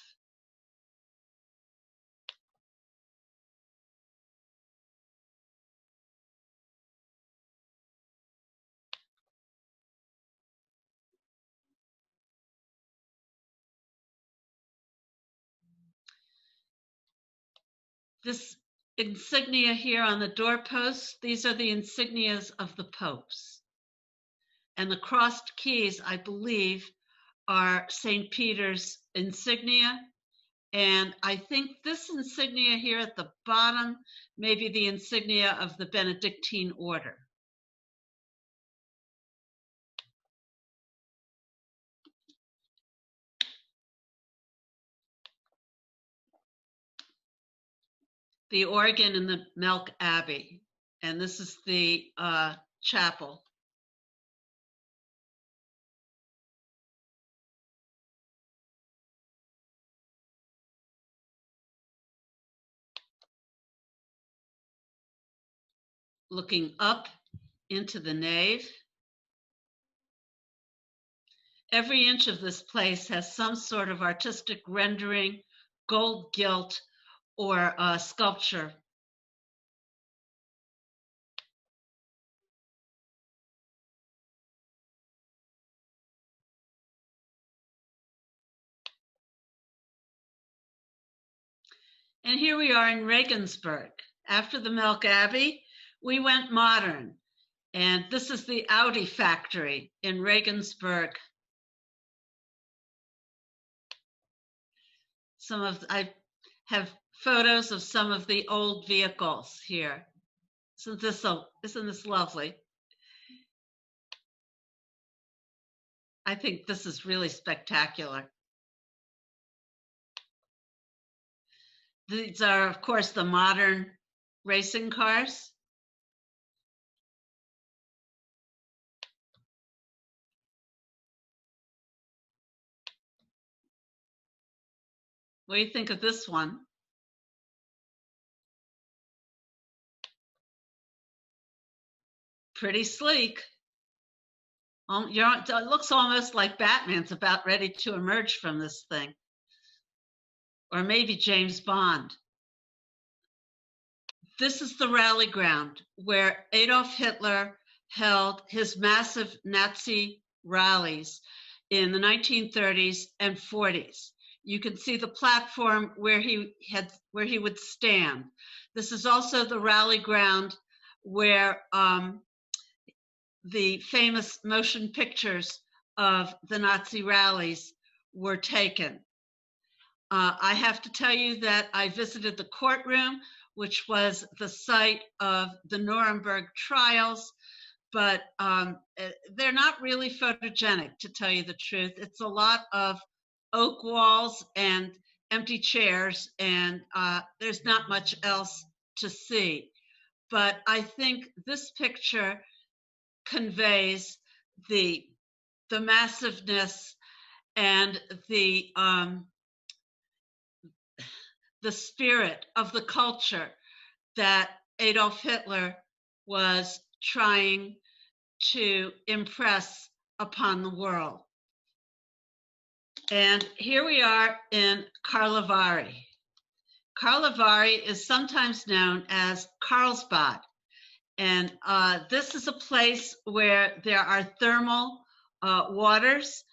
This insignia here on the doorpost, these are the insignias of the popes. And the crossed keys, I believe, are St. Peter's insignia. And I think this insignia here at the bottom may be the insignia of the Benedictine order. The organ in the Melk Abbey. And this is the chapel. Looking up into the nave. Every inch of this place has some sort of artistic rendering, gold gilt, or sculpture. And here we are in Regensburg. After the Melk Abbey, we went modern. And this is the Audi factory in Regensburg. I have photos of some of the old vehicles here. Isn't this lovely? I think this is really spectacular. These are, of course, the modern racing cars. What do you think of this one? Pretty sleek. It looks almost like Batman's about ready to emerge from this thing. Or maybe James Bond. This is the rally ground where Adolf Hitler held his massive Nazi rallies in the 1930s and 40s. You can see the platform where he would stand. This is also the rally ground where the famous motion pictures of the Nazi rallies were taken. I have to tell you that I visited the courtroom, which was the site of the Nuremberg trials, but they're not really photogenic, to tell you the truth. It's a lot of oak walls and empty chairs, and there's not much else to see. But I think this picture conveys the massiveness and the spirit of the culture that Adolf Hitler was trying to impress upon the world. And here we are in Karlovy. Karlovy is sometimes known as Carlsbad. And this is a place where there are thermal waters,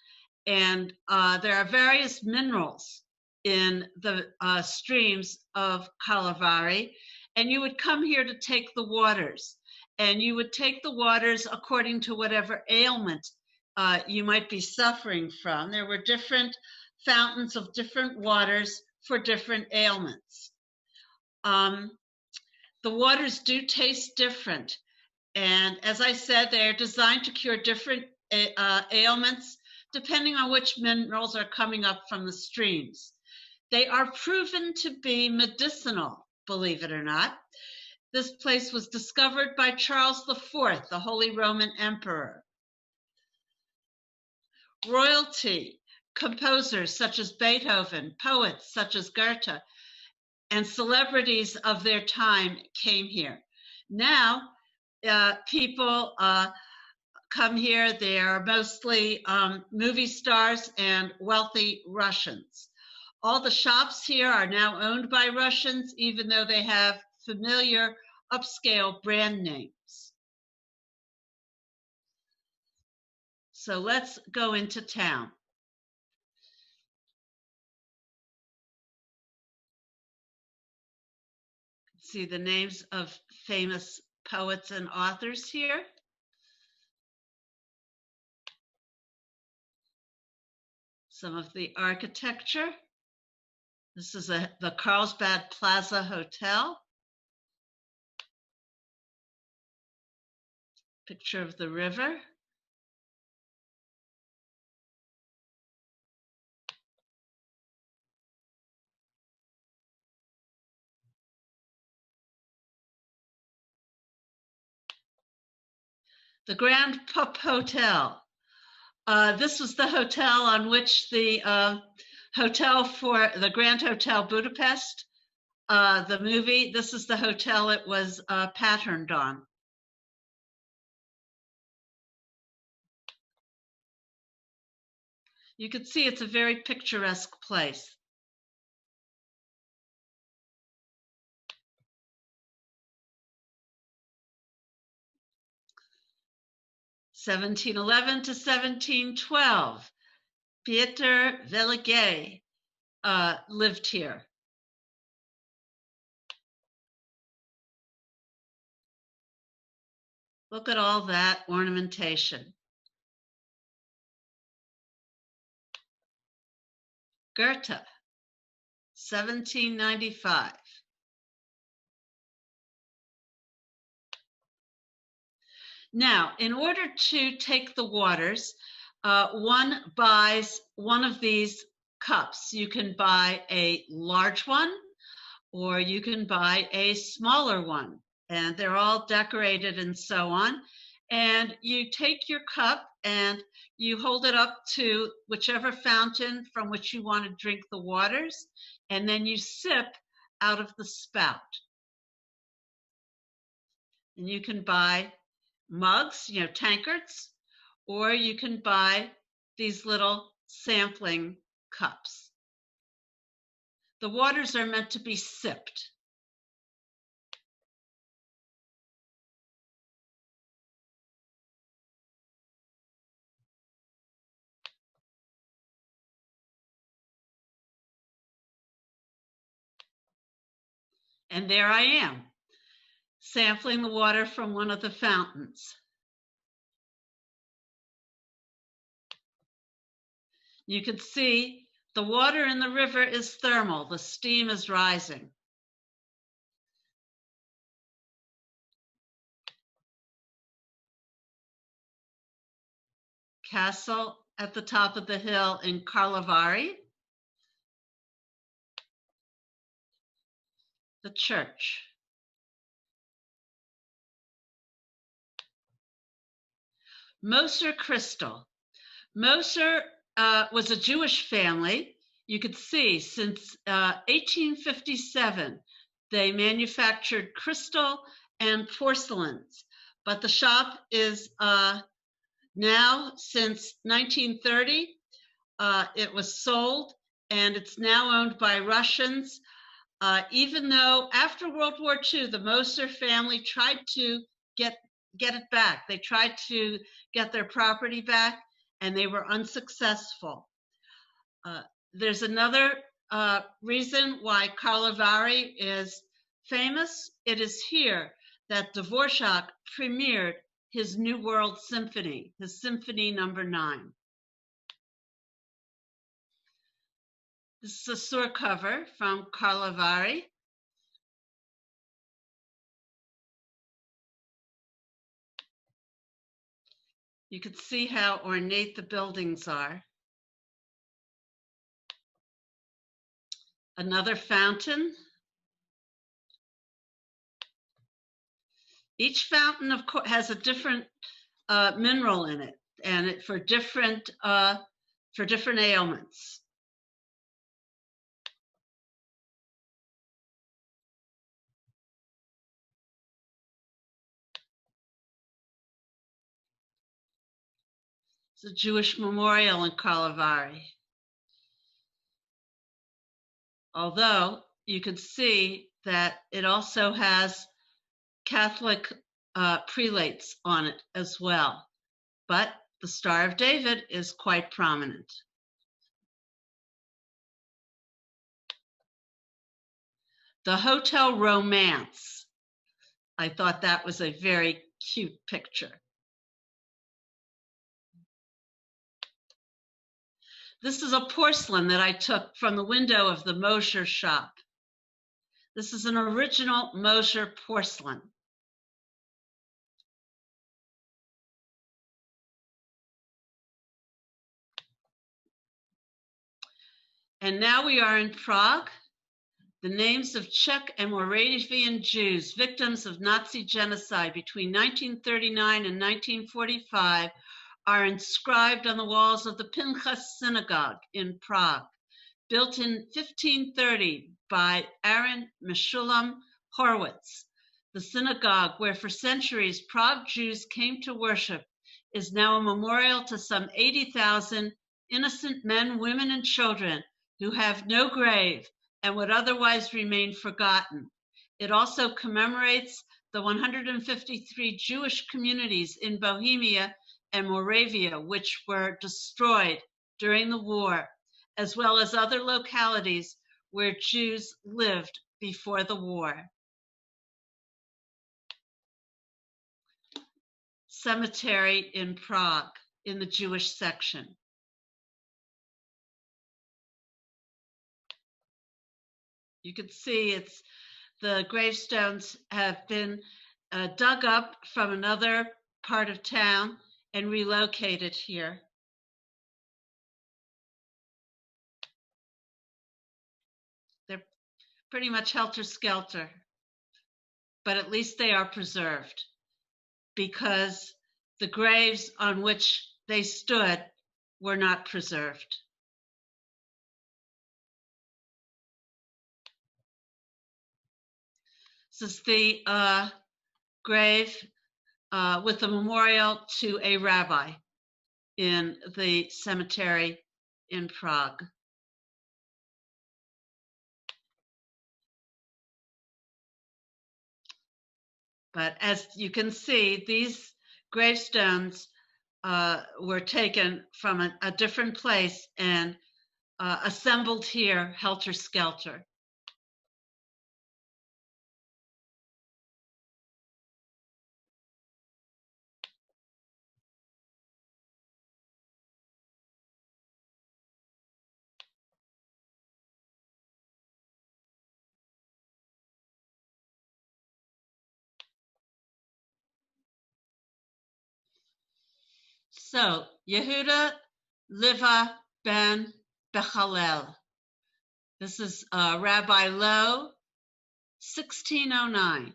and there are various minerals in the streams of Karlovy. And you would come here to take the waters. And you would take the waters according to whatever ailment you might be suffering from. There were different fountains of different waters for different ailments. The waters do taste different. And as I said, they're designed to cure different ailments depending on which minerals are coming up from the streams. They are proven to be medicinal, believe it or not. This place was discovered by Charles IV, the Holy Roman Emperor. Royalty, composers such as Beethoven, poets such as Goethe, and celebrities of their time came here. Now, people come here. They are mostly movie stars and wealthy Russians. All the shops here are now owned by Russians, even though they have familiar upscale brand names. So let's go into town. See the names of famous poets and authors here. Some of the architecture. This is the Carlsbad Plaza Hotel. Picture of the river. The Grand Pup Hotel. This was the hotel on which the hotel for the Grand Hotel Budapest, the movie, this is the hotel it was patterned on. You can see it's a very picturesque place. (1711 to 1712). Pieter Velligay lived here. Look at all that ornamentation. Goethe, 1795. Now, in order to take the waters, one buys one of these cups. You can buy a large one, or you can buy a smaller one, and they're all decorated and so on. And you take your cup and you hold it up to whichever fountain from which you want to drink the waters, and then you sip out of the spout. And you can buy mugs, tankards, or you can buy these little sampling cups. The waters are meant to be sipped. And there I am, sampling the water from one of the fountains. You can see the water in the river is thermal. The steam is rising. Castle at the top of the hill in Karlovy. The church. Moser Crystal. Moser was a Jewish family. You could see since 1857, they manufactured crystal and porcelains, but the shop is now, since 1930, it was sold, and it's now owned by Russians. Even though after World War II, the Moser family tried to get it back. They tried to get their property back, and they were unsuccessful. There's another reason why Karlovy is famous. It is here that Dvorak premiered his New World Symphony, his Symphony No. 9. This is a sewer cover from Karlovy. You can see how ornate the buildings are. Another fountain. Each fountain, of course, has a different mineral in it, and for different ailments. It's a Jewish memorial in Karlovy. Although you can see that it also has Catholic prelates on it as well. But the Star of David is quite prominent. The Hotel Romance. I thought that was a very cute picture. This is a porcelain that I took from the window of the Mosher shop. This is an original Mosher porcelain. And now we are in Prague. The names of Czech and Moravian Jews, victims of Nazi genocide between 1939 and 1945, are inscribed on the walls of the Pinchas Synagogue in Prague, built in 1530 by Aaron Meshulam Horowitz. The synagogue, where for centuries Prague Jews came to worship, is now a memorial to some 80,000 innocent men, women, and children who have no grave and would otherwise remain forgotten. It also commemorates the 153 Jewish communities in Bohemia and Moravia which were destroyed during the war, as well as other localities where Jews lived before the war. Cemetery in Prague, in the Jewish section. You can see the gravestones have been dug up from another part of town and relocated here. They're pretty much helter-skelter, but at least they are preserved because the graves on which they stood were not preserved. This is the grave with the memorial to a rabbi in the cemetery in Prague. But as you can see, these gravestones were taken from a different place and assembled here helter-skelter. So, Yehuda Liva ben Bechalel. This is Rabbi Lowe, 1609.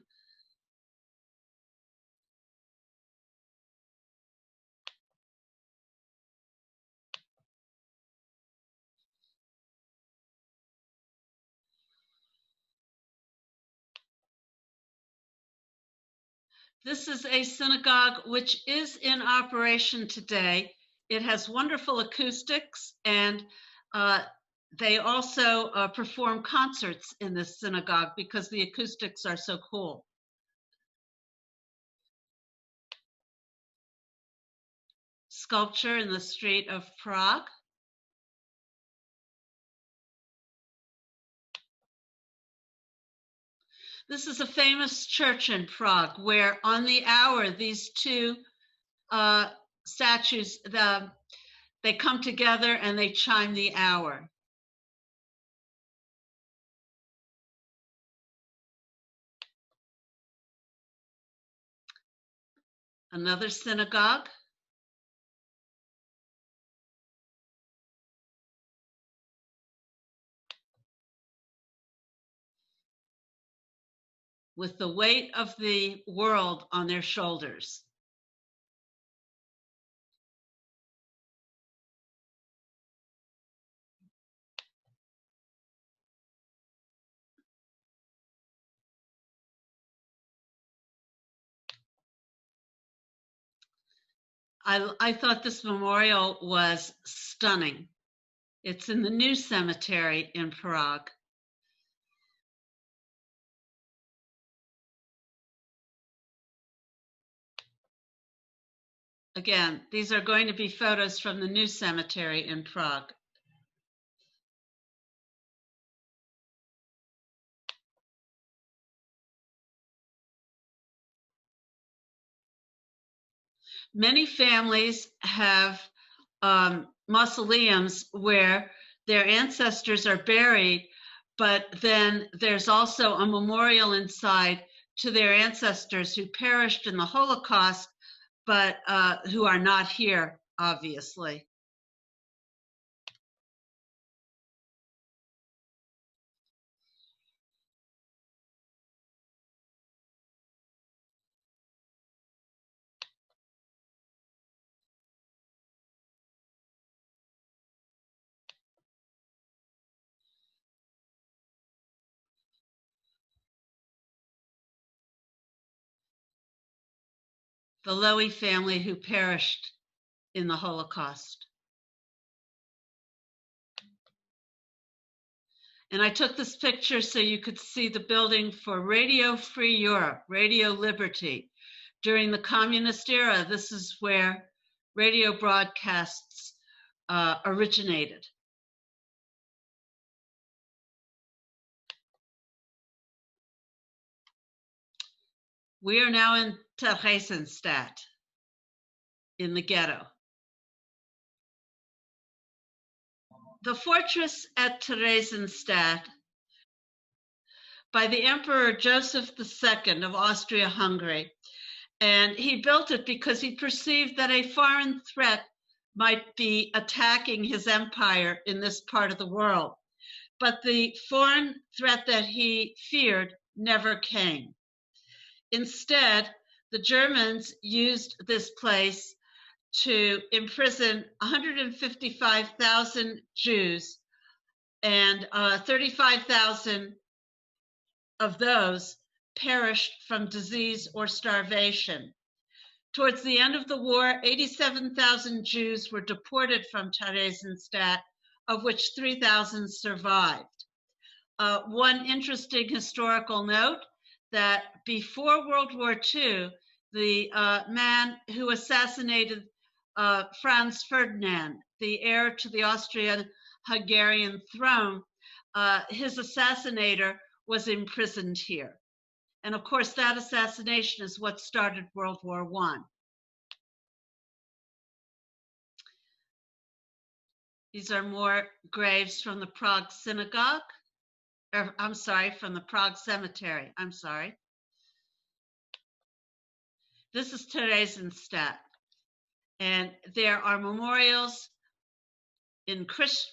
This is a synagogue which is in operation today. It has wonderful acoustics, and they also perform concerts in this synagogue because the acoustics are so cool. Sculpture in the street of Prague. This is a famous church in Prague where on the hour these two statues, they come together and they chime the hour. Another synagogue. With the weight of the world on their shoulders. I thought this memorial was stunning. It's in the new cemetery in Prague. Again, these are going to be photos from the new cemetery in Prague. Many families have mausoleums where their ancestors are buried, but then there's also a memorial inside to their ancestors who perished in the Holocaust, but who are not here, obviously. The Lowy family who perished in the Holocaust. And I took this picture so you could see the building for Radio Free Europe, Radio Liberty. During the communist era, this is where radio broadcasts originated. We are now in Theresienstadt, in the ghetto. The fortress at Theresienstadt by the Emperor Joseph II of Austria-Hungary. And he built it because he perceived that a foreign threat might be attacking his empire in this part of the world. But the foreign threat that he feared never came. Instead, the Germans used this place to imprison 155,000 Jews, and 35,000 of those perished from disease or starvation. Towards the end of the war, 87,000 Jews were deported from Theresienstadt, of which 3,000 survived. One interesting historical note, that before World War II, the man who assassinated Franz Ferdinand, the heir to the Austrian-Hungarian throne, his assassinator was imprisoned here. And of course, that assassination is what started World War I. These are more graves from the Prague synagogue. I'm sorry, from the Prague cemetery. I'm sorry. This is Theresienstadt. And there are memorials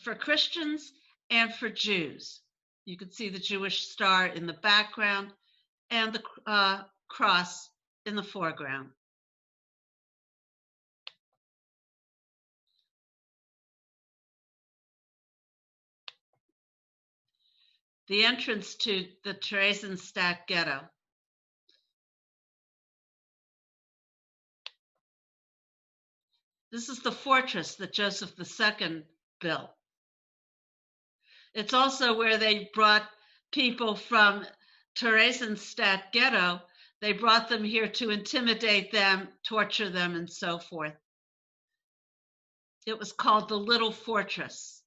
for Christians and for Jews. You can see the Jewish star in the background and the cross in the foreground. The entrance to the Theresienstadt ghetto. This is the fortress that Joseph II built. It's also where they brought people from Theresienstadt ghetto. They brought them here to intimidate them, torture them, and so forth. It was called the Little Fortress.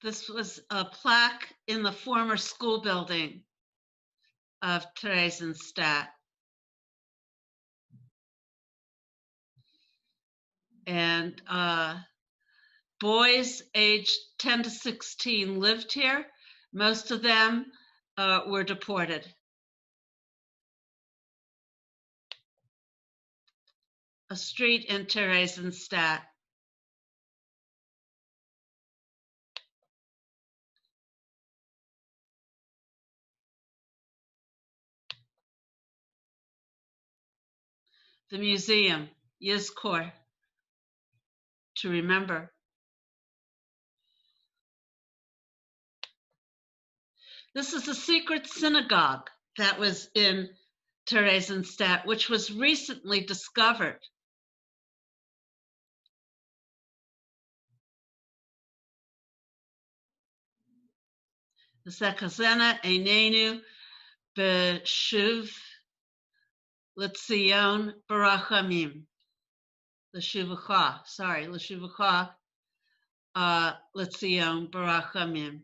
This was a plaque in the former school building of Theresienstadt. And boys aged 10 to 16 lived here. Most of them were deported. A street in Theresienstadt. The museum, Yizkor, to remember. This is a secret synagogue that was in Theresienstadt, which was recently discovered. Zekazena Einenu Beshuv L'Tzion Barachamim. L'Shuvacha, sorry, L'Shuvacha L'Tzion Barachamim.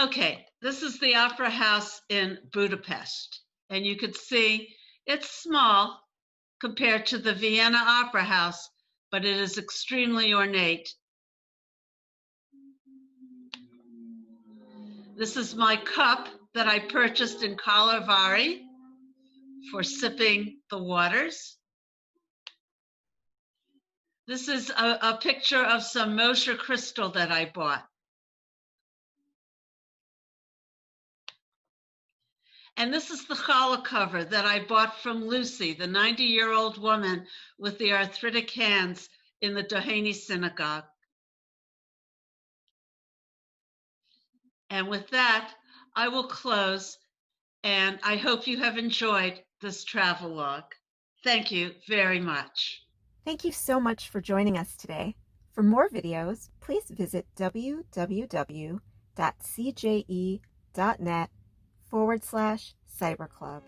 Okay, this is the Opera House in Budapest, and you could see it's small compared to the Vienna Opera House, but it is extremely ornate. This is my cup that I purchased in Karlovy for sipping the waters. This is a picture of some Mosher crystal that I bought. And this is the challah cover that I bought from Lucy, the 90-year-old woman with the arthritic hands in the Doheny synagogue. And with that, I will close, and I hope you have enjoyed this travelogue. Thank you very much.
Thank you so much for joining us today. For more videos, please visit www.cje.net/cyberclub.